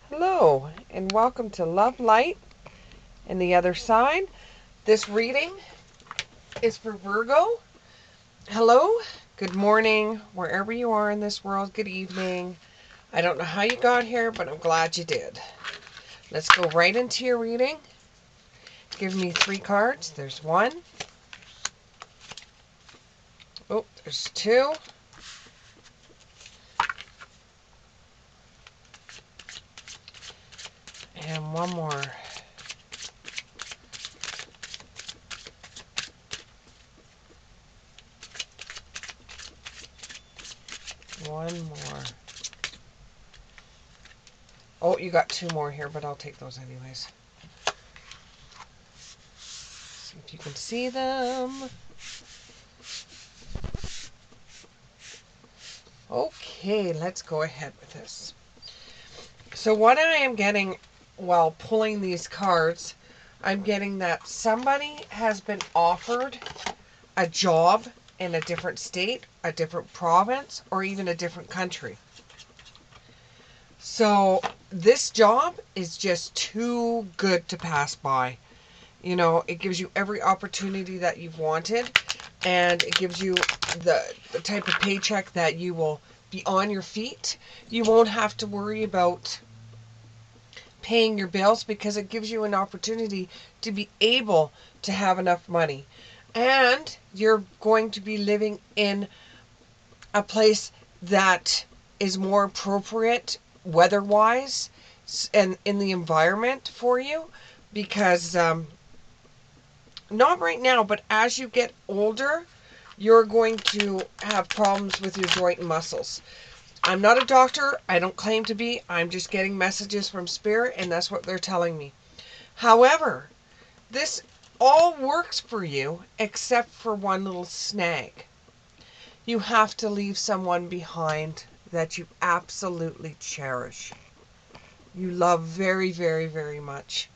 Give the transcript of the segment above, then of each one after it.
Hello, and welcome to Love, Light, and the Other Side. This reading is for Virgo. Hello, good morning, wherever you are in this world, good evening. I don't know how you got here, but I'm glad you did. Let's go right into your reading. Give me 3 cards. There's 1. Oh, there's 2. And 1 more. One more. Oh, you got 2 more here, but I'll take those anyways. See if you can see them. Okay, let's go ahead with this. So what I am getting while pulling these cards, I'm getting that somebody has been offered a job in a different state, a different province, or even a different country. So this job is just too good to pass by. You know, it gives you every opportunity that you've wanted, and it gives you the type of paycheck that you will be on your feet. You won't have to worry about paying your bills because it gives you an opportunity to be able to have enough money. And you're going to be living in a place that is more appropriate weather-wise and in the environment for you because not right now, but as you get older, you're going to have problems with your joint and muscles. I'm not a doctor. I don't claim to be. I'm just getting messages from Spirit, and that's what they're telling me. However, this all works for you except for one little snag. You have to leave someone behind that you absolutely cherish. You love very, very, very much.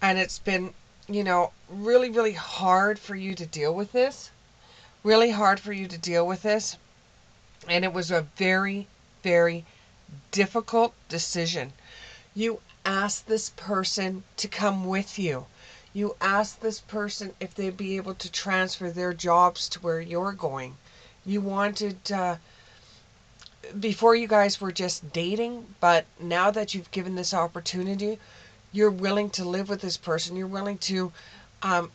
And it's been, really, really hard for you to deal with this. Really hard for you to deal with this. And it was a very, very difficult decision. You asked this person to come with you. You asked this person if they'd be able to transfer their jobs to where you're going. You wanted, before you guys were just dating, but now that you've given this opportunity, you're willing to live with this person. You're willing to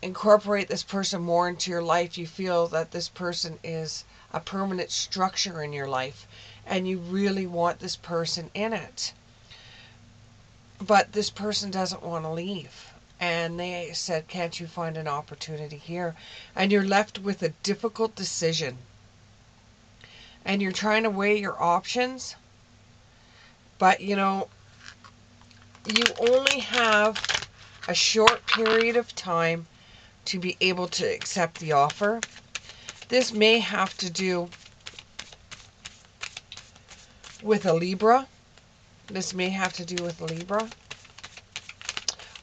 incorporate this person more into your life. You feel that this person is a permanent structure in your life, and you really want this person in it. But this person doesn't want to leave. And they said, can't you find an opportunity here? And you're left with a difficult decision. And you're trying to weigh your options. But, you only have a short period of time to be able to accept the offer. This may have to do with a Libra. This may have to do with a Libra.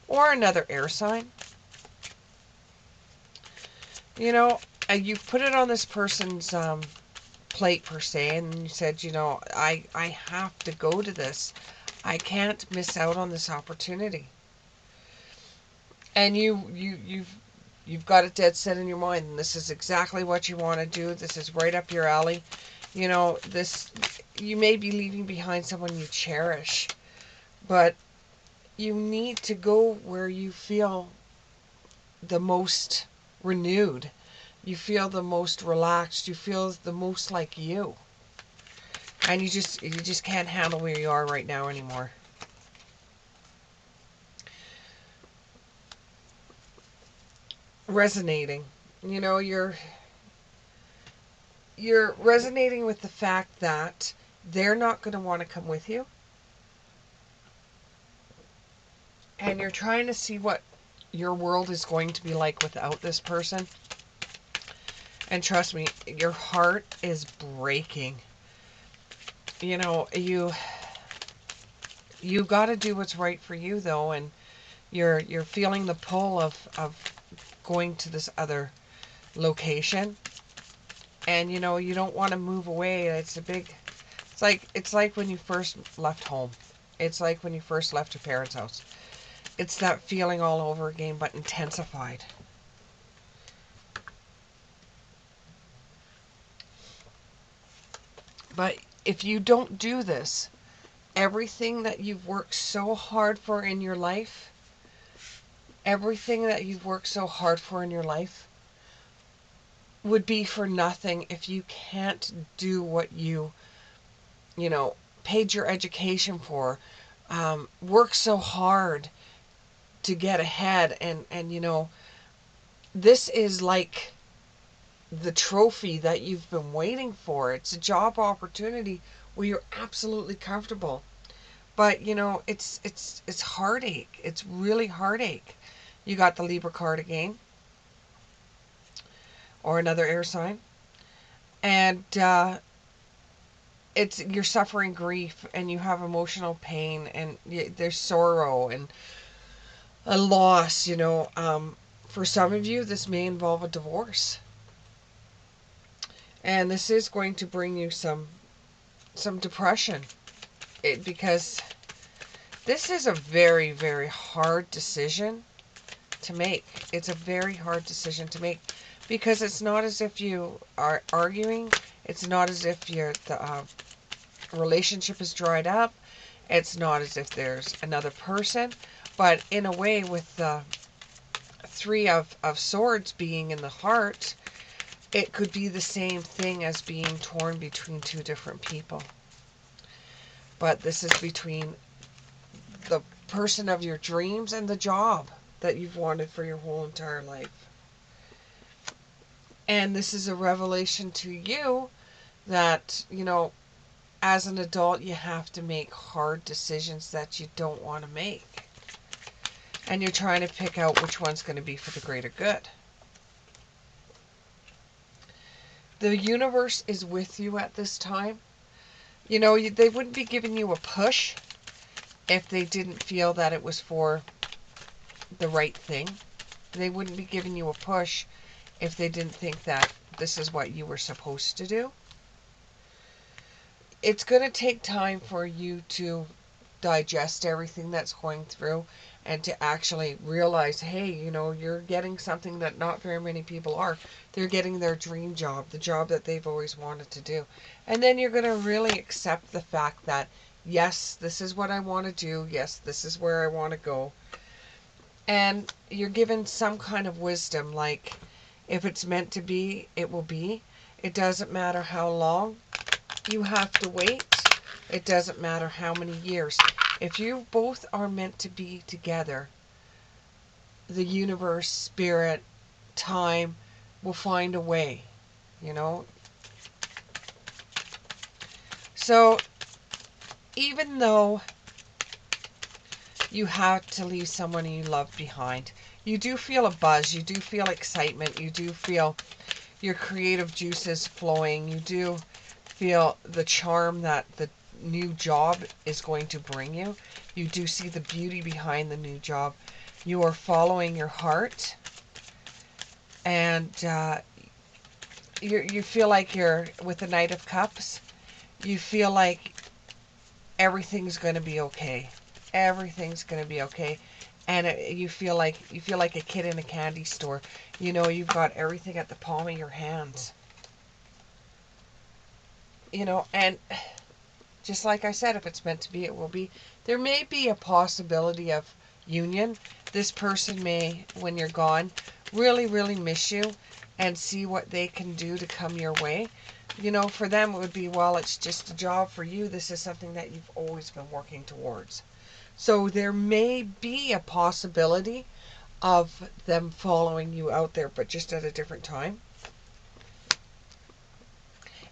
Or another air sign. You've put it on this person's plate per se, and you said, I have to go to this. I can't miss out on this opportunity. And you've got it dead set in your mind, and this is exactly what you want to do. This is right up your alley. You may be leaving behind someone you cherish, but you need to go where you feel the most renewed. You feel the most relaxed. You feel the most like you. And you just can't handle where you are right now anymore. Resonating. You're resonating with the fact that they're not going to want to come with you. And you're trying to see what your world is going to be like without this person. And trust me, your heart is breaking. You got to do what's right for you though, and you're feeling the pull of going to this other location. And you don't want to move away. It's like when you first left home. It's like when you first left your parents' house. It's that feeling all over again, but intensified. But if you don't do this, everything that you've worked so hard for in your life, everything that you've worked so hard for in your life would be for nothing if you can't do what you know, paid your education for, work so hard to get ahead. And, you know, this is like the trophy that you've been waiting for. It's a job opportunity where you're absolutely comfortable. But, you know, it's heartache. It's really heartache. You got the Libra card again, or another air sign. And, it's you're suffering grief and you have emotional pain and there's sorrow and a loss, you know. For some of you, this may involve a divorce. And this is going to bring you some depression. Because this is a very, very hard decision to make. It's a very hard decision to make because it's not as if you are arguing. It's not as if the relationship is dried up. It's not as if there's another person. But in a way, with the Three of Swords being in the heart, it could be the same thing as being torn between two different people. But this is between the person of your dreams and the job that you've wanted for your whole entire life. And this is a revelation to you that, you know, as an adult, you have to make hard decisions that you don't want to make. And you're trying to pick out which one's going to be for the greater good. The universe is with you at this time. You know, they wouldn't be giving you a push if they didn't feel that it was for the right thing. They wouldn't be giving you a push if they didn't think that this is what you were supposed to do. It's going to take time for you to digest everything that's going through and to actually realize, hey, you know, you're getting something that not very many people are. They're getting their dream job, the job that they've always wanted to do. And then you're going to really accept the fact that, yes, this is what I want to do. Yes, this is where I want to go. And you're given some kind of wisdom, like, if it's meant to be, it will be. It doesn't matter how long you have to wait. It doesn't matter how many years. If you both are meant to be together, the universe, spirit, time will find a way, you know. So even though you have to leave someone you love behind, you do feel a buzz, you do feel excitement, you do feel your creative juices flowing, you do feel the charm that the new job is going to bring you. You do see the beauty behind the new job. You are following your heart, and you feel like you're with the Knight of Cups. You feel like everything's going to be okay. Everything's going to be okay, and you feel like a kid in a candy store. You know, you've got everything at the palm of your hands. You know, and just like I said, if it's meant to be, it will be. There may be a possibility of union. This person may, when you're gone, really, really miss you and see what they can do to come your way. You know, for them it would be, well, it's just a job. For you, this is something that you've always been working towards. So there may be a possibility of them following you out there, but just at a different time.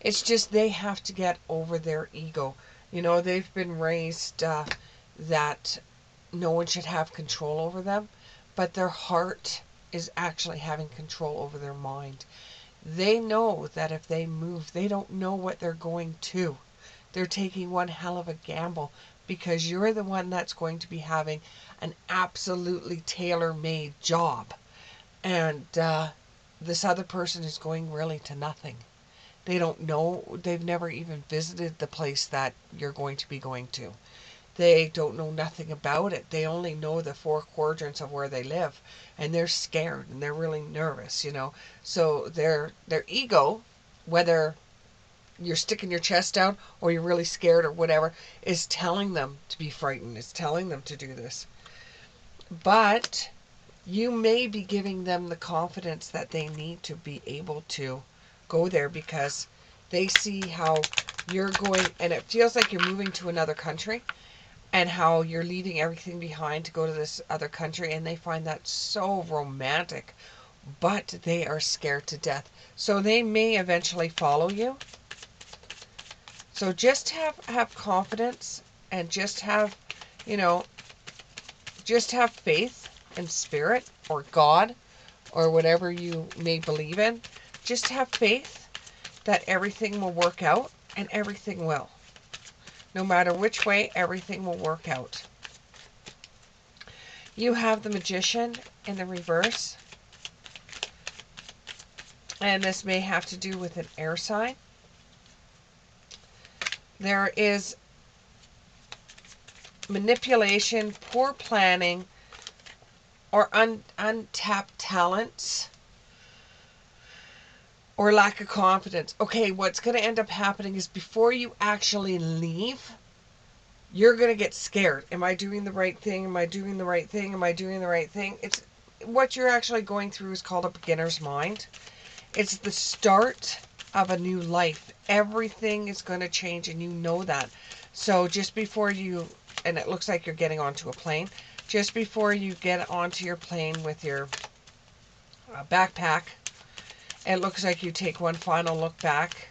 It's just they have to get over their ego. You know, they've been raised that no one should have control over them, but their heart is actually having control over their mind. They know that if they move, they don't know what they're going to. They're taking one hell of a gamble because you're the one that's going to be having an absolutely tailor-made job. And this other person is going really to nothing. They don't know. They've never even visited the place that you're going to be going to. They don't know nothing about it. They only know the four quadrants of where they live, and they're scared and they're really nervous, you know. So their ego, whether you're sticking your chest out or you're really scared or whatever, is telling them to be frightened. It's telling them to do this. But you may be giving them the confidence that they need to be able to go there, because they see how you're going, and it feels like you're moving to another country, and how you're leaving everything behind to go to this other country, and they find that so romantic, but they are scared to death. So they may eventually follow you. So just have confidence, and just have, you know, just have faith in spirit or God or whatever you may believe in. Just have faith that everything will work out, and everything will. No matter which way, everything will work out. You have the Magician in the reverse. And this may have to do with an air sign. There is manipulation, poor planning, or untapped talents, or lack of confidence. Okay, what's going to end up happening is, before you actually leave, you're going to get scared. Am I doing the right thing? Am I doing the right thing? Am I doing the right thing? It's what you're actually going through is called a beginner's mind. It's the start of a new life. Everything is going to change, and you know that. So just before you, and it looks like you're getting onto a plane, just before you get onto your plane with your backpack, it looks like you take one final look back,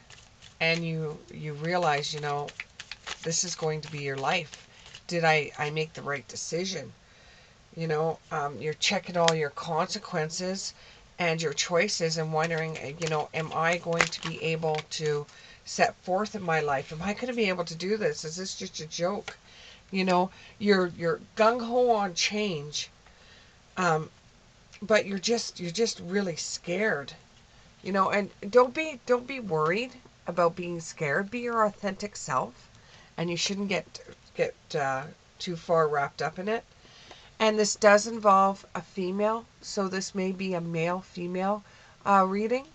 and you realize, you know, this is going to be your life. Did I make the right decision? You know, you're checking all your consequences and your choices, and wondering, you know, am I going to be able to set forth in my life? Am I going to be able to do this? Is this just a joke? You know, you're gung-ho on change, but you're just really scared. You know, and don't be worried about being scared. Be your authentic self, and you shouldn't get too far wrapped up in it. And this does involve a female, so this may be a male-female reading.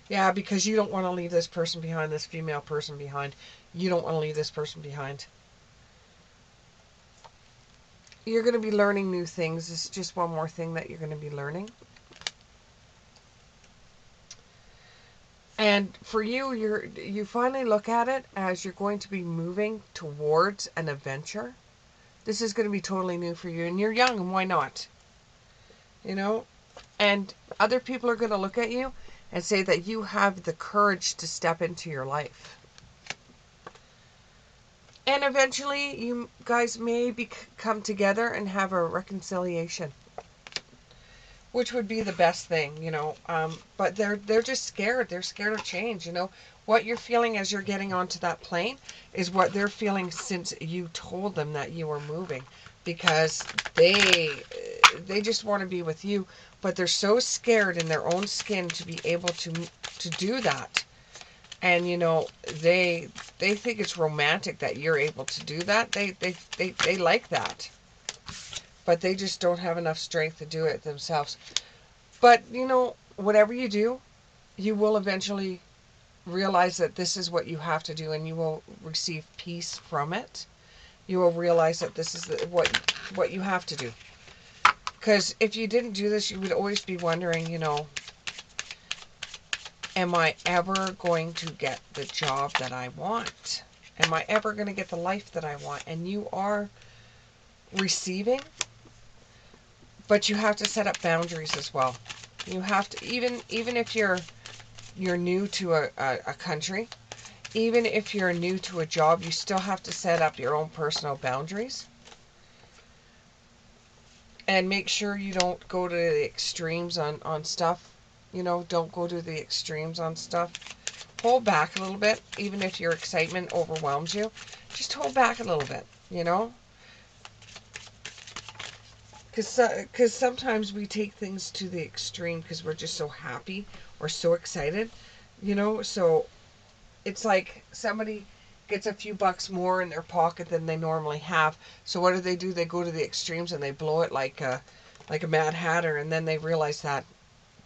Yeah, because you don't want to leave this person behind, this female person behind. You don't want to leave this person behind. You're going to be learning new things. This is just one more thing that you're going to be learning. And for you, you finally look at it as you're going to be moving towards an adventure. This is going to be totally new for you, and you're young, and why not? You know? And other people are going to look at you and say that you have the courage to step into your life. And eventually, you guys may come together and have a reconciliation, which would be the best thing, you know. But they're just scared. They're scared of change, you know. What you're feeling as you're getting onto that plane is what they're feeling since you told them that you were moving, because they just want to be with you, but they're so scared in their own skin to be able to do that. And you know, they think it's romantic that you're able to do that. They like that, but they just don't have enough strength to do it themselves. But you know, whatever you do, you will eventually realize that this is what you have to do, and you will receive peace from it. You will realize that this is what you have to do. Because if you didn't do this, you would always be wondering, you know, am I ever going to get the job that I want? Am I ever going to get the life that I want? And you are receiving, but you have to set up boundaries as well. You have to, even if you're new to a country, even if you're new to a job, you still have to set up your own personal boundaries. And make sure you don't go to the extremes on stuff. You know, don't go to the extremes on stuff. Hold back a little bit, even if your excitement overwhelms you. Just hold back a little bit, you know. Because sometimes we take things to the extreme because we're just so happy or so excited, you know. So it's like somebody gets a few bucks more in their pocket than they normally have. So what do? They go to the extremes and they blow it like a Mad Hatter, and then they realize that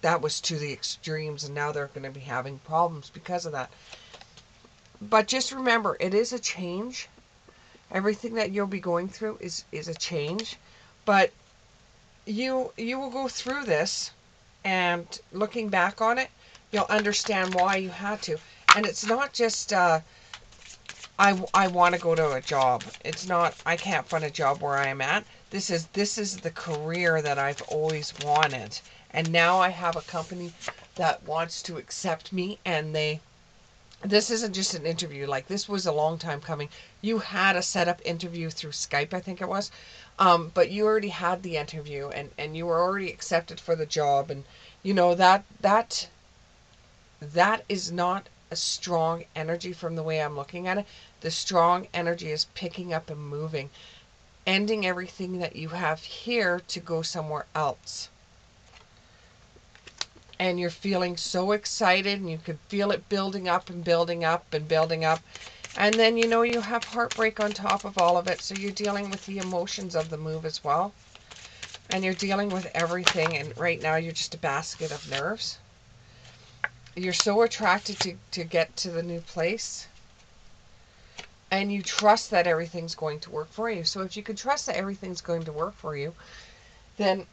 that was to the extremes, and now they're going to be having problems because of that. But just remember, it is a change. Everything that you'll be going through is a change, but you will go through this, and looking back on it, you'll understand why you had to. And it's not just I want to go to a job. It's not I can't find a job where I am at. This is the career that I've always wanted, and now I have a company that wants to accept me, and this isn't just an interview. Like, this was a long time coming. You had a setup interview through Skype, I think it was. But you already had the interview, and you were already accepted for the job. And, that is not a strong energy from the way I'm looking at it. The strong energy is picking up and moving, ending everything that you have here to go somewhere else. And you're feeling so excited, and you could feel it building up and building up and building up. And then, you have heartbreak on top of all of it. So you're dealing with the emotions of the move as well. And you're dealing with everything. And right now you're just a basket of nerves. You're so attracted to get to the new place. And you trust that everything's going to work for you. So if you can trust that everything's going to work for you, then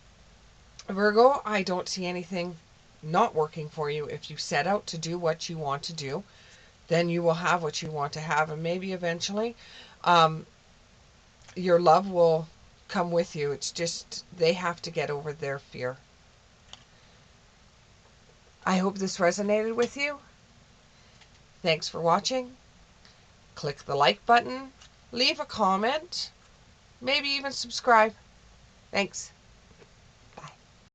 Virgo, I don't see anything not working for you. If you set out to do what you want to do, then you will have what you want to have. And maybe eventually your love will come with you. It's just they have to get over their fear. I hope this resonated with you. Thanks for watching. Click the like button, leave a comment, maybe even subscribe. Thanks.